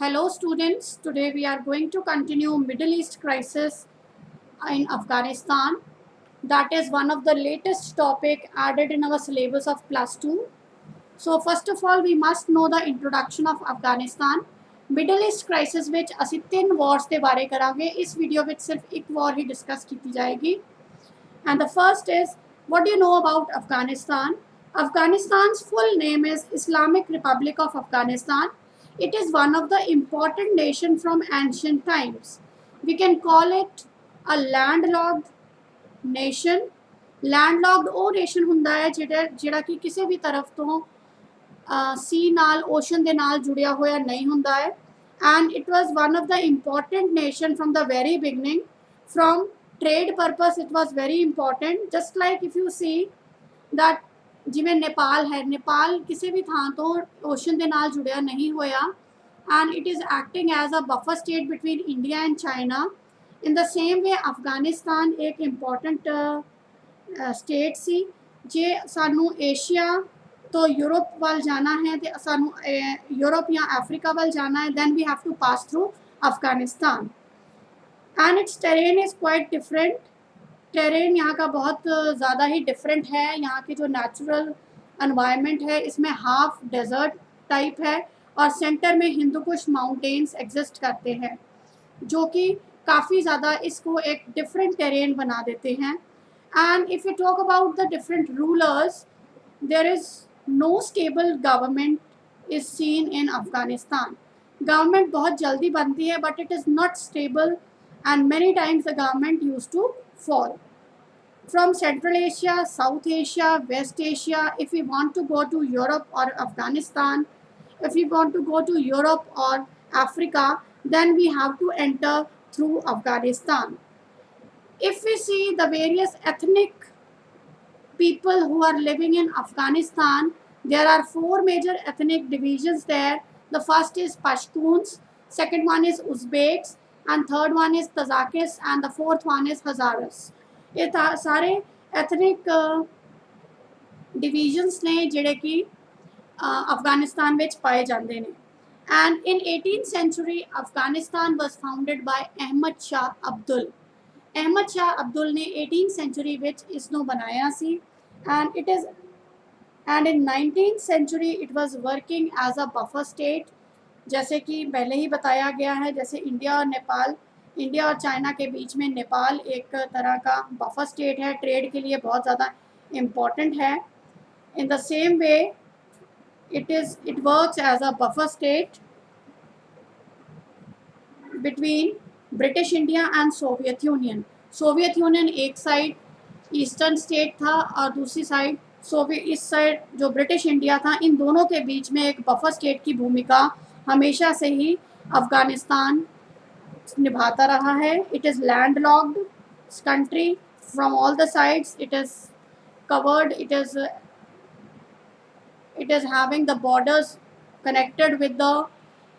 Hello students, today we are going to continue Middle East crisis in Afghanistan. That is one of the latest topic added in our syllabus of plus 2. So first of all we must know the introduction of Afghanistan. Middle East crisis ਵਿੱਚ ਅਸੀਂ 3 wars ਦੇ ਬਾਰੇ ਕਰਾਂਗੇ। ਇਸ video ਵਿੱਚ ਸਿਰਫ ਇੱਕ war ਹੀ discuss ਕੀਤੀ ਜਾਏਗੀ। And the first is, what do you know about Afghanistan? Afghanistan's full name is Islamic Republic of Afghanistan. It is one of the important nations from ancient times. We can call it a landlocked nation. Landlocked ਉਹ nation ਹੁੰਦਾ ਹੈ ਜਿਹੜਾ ਕਿ ਕਿਸੇ ਵੀ ਤਰਫ ਤੋਂ sea ਨਾਲ ocean ਦੇ ਨਾਲ ਜੁੜਿਆ ਹੋਇਆ ਨਹੀਂ ਹੁੰਦਾ ਹੈ। And it was one of the important nation from the very beginning. From trade purpose it was very important. Just like if you see that ਜਿਵੇਂ ਨੇਪਾਲ ਹੈ, ਨੇਪਾਲ ਕਿਸੇ ਵੀ ਥਾਂ ਤੋਂ ਓਸ਼ਨ ਦੇ ਨਾਲ ਜੁੜਿਆ ਨਹੀਂ ਹੋਇਆ and it is acting as a buffer state between India and China. In the same way Afghanistan एक important state ਸੀ। ਜੇ ਸਾਨੂੰ ਏਸ਼ੀਆ ਤੋਂ ਯੂਰਪ ਵੱਲ ਜਾਣਾ ਹੈ ਤੇ ਸਾਨੂੰ ਯੂਰਪ ਜਾਂ ਅਫਰੀਕਾ ਵੱਲ ਜਾਣਾ ਹੈ then we have to pass through Afghanistan and its terrain is quite different. Terrain यहाँ का बहुत ज़्यादा ही डिफरेंट है। यहाँ की जो नेचुरल एनवायरनमेंट है इसमें हाफ डेजर्ट टाइप है और सेंटर में हिंदुकुश माउंटेन्स एग्जिस्ट करते हैं जो कि काफ़ी ज़्यादा इसको एक डिफरेंट टेरेन बना देते हैं। And if you talk about the different rulers, there is no stable government is seen in Afghanistan. Government बहुत जल्दी बनती है but it is not stable and many times the government used to fall. From Central Asia, South Asia, West Asia, if we want to go to Europe or Afghanistan, if we want to go to Europe or Africa, then we have to enter through Afghanistan. If we see the various ethnic people who are living in Afghanistan, there are 4 major ethnic divisions there. The first is Pashtuns, second one is Uzbeks, and third one is Tazakis, and the fourth one is Hazaras. ये सारे ethnic divisions ने ਜਿਹੜੇ कि अफगानिस्तान ਵਿੱਚ पाए जाते हैं। And in 18th century Afghanistan was founded by Ahmad Shah Abdul. Ahmad Shah Abdul ने 18th century ਵਿੱਚ इसनों बनाया सी and in 19th century it was working as a buffer state. जैसे कि पहले ही बताया गया है, जैसे इंडिया और नेपाल, इंडिया और चाइना के बीच में नेपाल एक तरह का बफर स्टेट है, ट्रेड के लिए बहुत ज़्यादा इम्पॉर्टेंट है। In the same way it works as a buffer state between British India and Soviet Union. Soviet Union एक साइड ईस्टर्न स्टेट था और दूसरी साइड इस साइड जो ब्रिटिश इंडिया था। इन दोनों के बीच में एक बफर स्टेट की भूमिका हमेशा से ही अफगानिस्तान निभाता रहा है। It is landlocked country from all the sides, it is covered, it is having the borders connected with the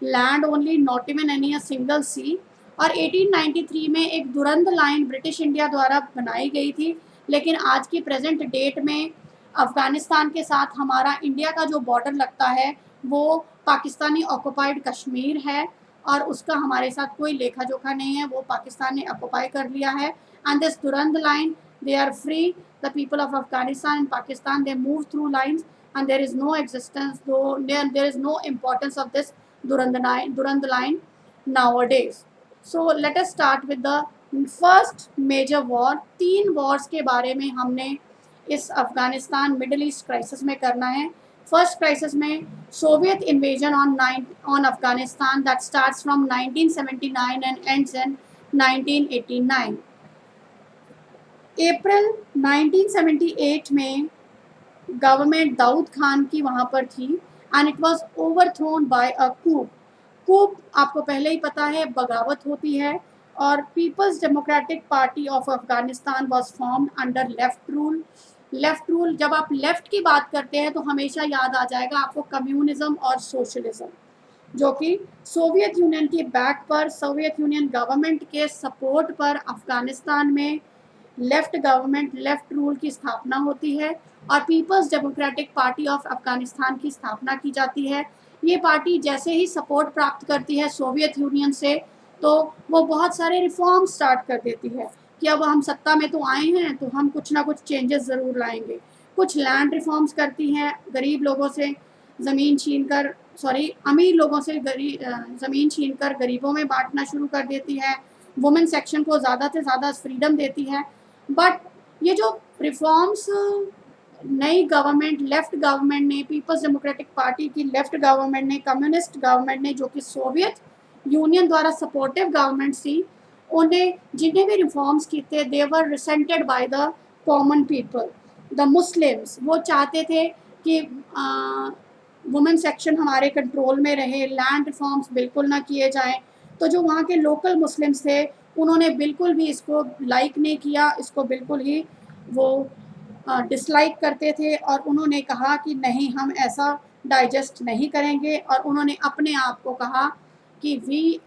land only, not even any a single sea. और 1893 में एक दुरंद लाइन ब्रिटिश इंडिया द्वारा बनाई गई थी, लेकिन आज की प्रेजेंट डेट में अफ़गानिस्तान के साथ हमारा इंडिया का जो बॉर्डर लगता है वो पाकिस्तानी ऑक्युपाइड कश्मीर है और उसका हमारे साथ कोई लेखा जोखा नहीं है, वो पाकिस्तान ने ऑक्युपाई कर लिया है। And this Durand line, they are free, the people of Afghanistan and Pakistan, they move through lines and there is no existence, though there is no importance of this Durand line nowadays. So let us start with the first major war. 3 wars के बारे में हमने इस Afghanistan middle east crisis में करना है। First crisis में Soviet invasion on Afghanistan that starts from 1979 and ends in 1989. April 1978 में गवर्नमेंट दाऊद खान की वहाँ पर थी and it was overthrown by a coup. आपको पहले ही पता है बगावत होती है और People's Democratic Party of Afghanistan was formed under left rule. जब आप लेफ्ट की बात करते हैं तो हमेशा याद आ जाएगा आपको कम्युनिज्म और सोशलिज्म, जो कि सोवियत यूनियन की बैक पर, सोवियत यूनियन गवर्नमेंट के सपोर्ट पर अफगानिस्तान में लेफ्ट गवर्नमेंट, लेफ्ट रूल की स्थापना होती है और People's Democratic Party of Afghanistan की स्थापना की जाती है। ये पार्टी जैसे ही सपोर्ट प्राप्त करती है सोवियत यूनियन से, तो वो बहुत सारे रिफॉर्म स्टार्ट कर देती है कि अब हम सत्ता में तो आए हैं तो हम कुछ ना कुछ चेंजेस ज़रूर लाएंगे। कुछ लैंड रिफॉर्म्स करती हैं, गरीब लोगों से ज़मीन छीन कर, सॉरी, अमीर लोगों से ज़मीन छीन कर गरीबों में बांटना शुरू कर देती है। वुमेन सेक्शन को ज़्यादा से ज़्यादा फ्रीडम देती है। बट ये जो रिफॉर्म्स नई गवर्नमेंट, लेफ्ट गवर्नमेंट ने, पीपल्स डेमोक्रेटिक पार्टी की लेफ्ट गवर्नमेंट ने, कम्युनिस्ट गवर्नमेंट ने, जो कि सोवियत यूनियन द्वारा सपोर्टिव गवर्नमेंट थी, उन्हें जितने भी रिफॉर्म्स किए थे they were resented by the common people, the Muslims. वो चाहते थे कि वुमेन सेक्शन हमारे कंट्रोल में रहे, लैंड रिफॉर्म्स बिल्कुल ना किए जाएं। तो जो वहाँ के लोकल मुस्लिम्स थे उन्होंने बिल्कुल भी इसको लाइक नहीं किया, इसको बिल्कुल ही वो डिसलाइक करते थे और उन्होंने कहा कि नहीं, हम ऐसा डाइजेस्ट नहीं करेंगे। और उन्होंने अपने आप को कहा कि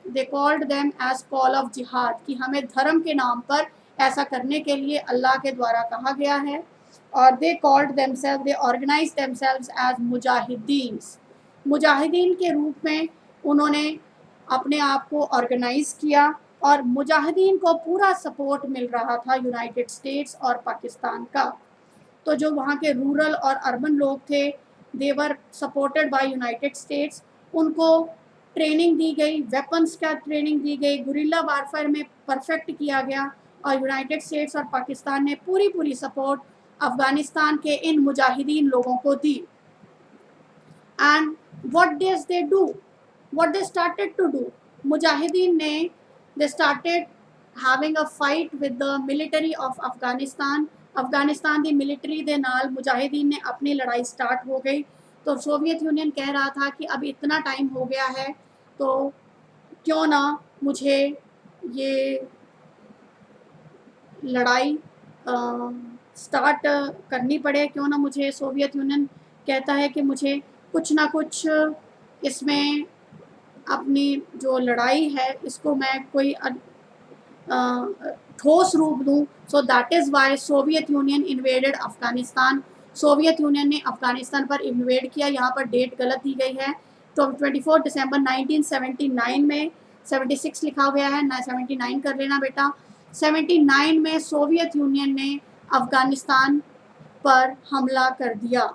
they called them as call of जिहाद, कि हमें धर्म के नाम पर ऐसा करने के लिए अल्लाह के द्वारा कहा गया है। और they called themself, they organise themselves as मुजाहिदीन। मुजाहिदीन के रूप में उन्होंने अपने आप को ऑर्गेनाइज किया और मुजाहिदीन को पूरा सपोर्ट मिल रहा था यूनाइटेड स्टेट्स और पाकिस्तान का। तो जो वहाँ के रूरल और अर्बन लोग थे, they were supported by United states. उनको ट्रेनिंग दी गई, वेपन्स का ट्रेनिंग दी गई, गुरिल्ला वारफेयर में परफेक्ट किया गया और यूनाइटेड स्टेट्स और पाकिस्तान ने पूरी पूरी सपोर्ट अफ़गानिस्तान के इन मुजाहिदीन लोगों को दी। And what does they do, what they started to do, मुजाहिदीन ने they started having a fight with the military of Afghanistan. Afghanistan की मिलिट्री के नाल मुजाहिदीन ने अपनी लड़ाई स्टार्ट हो गई। तो सोवियत यूनियन कह रहा था कि अब इतना टाइम हो गया है तो क्यों ना मुझे ये लड़ाई स्टार्ट करनी पड़े, क्यों ना मुझे, सोवियत यूनियन कहता है कि मुझे कुछ ना कुछ इसमें अपनी जो लड़ाई है इसको मैं कोई ठोस रूप दूँ। So that is why Soviet union invaded Afghanistan. Soviet union ने अफ़गानिस्तान पर इन्वेड किया। यहाँ पर डेट गलत दी गई है, तो 24 दिसंबर 1979 में, 76 लिखा गया है ना, 79 कर लेना बेटा। 79 में सोवियत यूनियन ने अफ़गानिस्तान पर हमला कर दिया।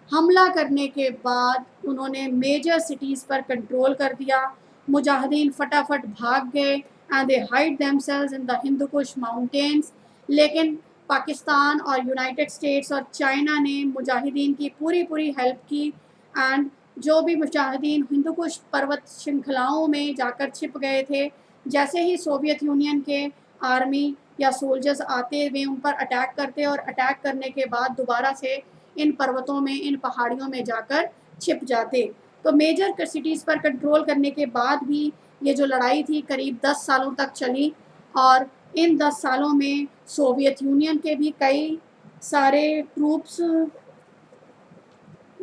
हमला करने के बाद उन्होंने मेजर सिटीज़ पर कंट्रोल कर दिया। मुजाहिदीन फटाफट भाग गए and they hide themselves in the Hindu Kush mountains. लेकिन पाकिस्तान और यूनाइटेड स्टेट्स और चाइना ने मुजाहिदीन की पूरी पूरी हेल्प की। एंड जो भी मुजाहिदीन हिंदू कुश पर्वत श्रृंखलाओं में जाकर छिप गए थे, जैसे ही सोवियत यूनियन के आर्मी या सोल्जर्स आते, वे उन पर अटैक करते और अटैक करने के बाद दोबारा से इन पर्वतों में, इन पहाड़ियों में जाकर छिप जाते। तो मेजर सिटीज़ पर कंट्रोल करने के बाद भी ये जो लड़ाई थी करीब 10 सालों तक चली और इन 10 सालों में सोवियत यूनियन के भी कई सारे ट्रूप्स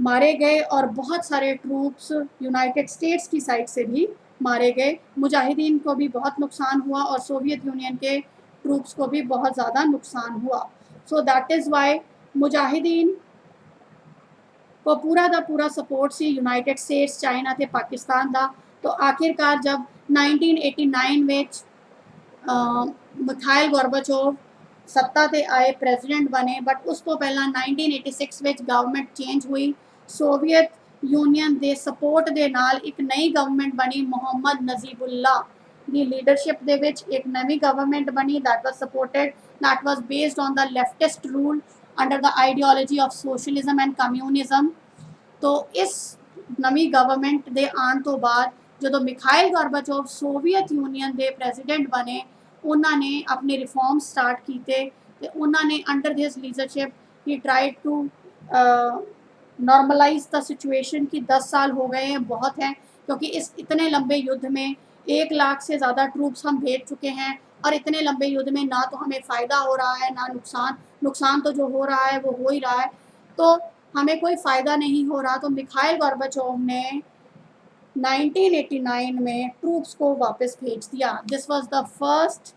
मारे गए और बहुत सारे ट्रूप्स यूनाइटेड स्टेट्स की साइड से भी मारे गए। मुजाहिदीन को भी बहुत नुकसान हुआ और सोवियत यूनियन के ट्रूप्स को भी बहुत ज़्यादा नुकसान हुआ। So that is why Mujahideen को पूरा का पूरा support C United states, China थे, पाकिस्तान था। तो आखिरकार जब 1989 में मिखाइल गोर्बाचोव सत्ता ते आए, प्रेजिडेंट बने, बट उस तो पहला 1986 में गवर्नमेंट चेंज हुई। सोवियत यूनियन दे सपोर्ट दे नाल एक नई गवर्नमेंट बनी, मोहम्मद नजीबुल्लाह दी लीडरशिप दे विच एक नवी गवर्नमेंट बनी that was supported, that was based on the leftist rule under the ideology of socialism and communism. तो इस नवी गवर्नमेंट दे आने तो बाद जो मिखाइल गोर्बाचोव सोवियत यूनियन के प्रेजिडेंट बने, उन्होंने अपने रिफॉर्म स्टार्ट किए। उन्होंने under this leadership he tried to normalise the situation कि 10 साल हो गए हैं, बहुत हैं, क्योंकि इस इतने लंबे युद्ध में 1 लाख से ज़्यादा ट्रूप्स हम भेज चुके हैं और इतने लंबे युद्ध में ना तो हमें फ़ायदा हो रहा है ना नुकसान। नुकसान तो जो हो रहा है वो हो ही रहा है, तो हमें कोई फ़ायदा नहीं हो रहा। तो मिखाइल गोर्बाचोव ने 1989 में ट्रूप्स को वापस भेज दिया। This was the first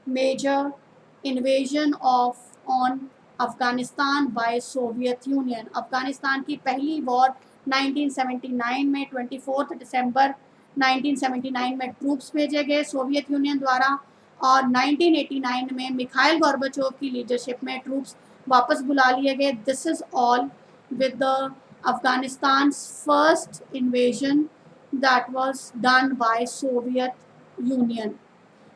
major invasion of on Afghanistan by Soviet Union. Afghanistan की पहली वॉर 1979 में 24 दिसंबर 1979 में ट्रूप्स भेजे गए सोवियत यूनियन द्वारा, और 1989 में मिखाइल गोर्बाचोव की लीडरशिप में ट्रूप्स वापस बुला लिए गए. This is all with the Afghanistan's first invasion that was done by Soviet Union.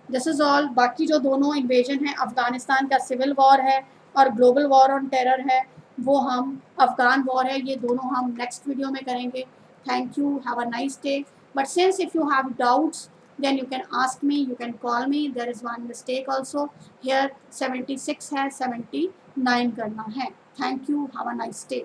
This is all. बाकी जो दोनों इन्वेजन है, अफगानिस्तान का सिविल वॉर है और ग्लोबल वॉर ऑन टेरर है, वो हम अफगान वॉर है, ये दोनों हम नेक्स्ट वीडियो में करेंगे. Thank you, have a nice day. But since if you have doubts then you can ask me, you can call me. There is one mistake also here, 76 है, 79 करना है. Thank you, have a nice day.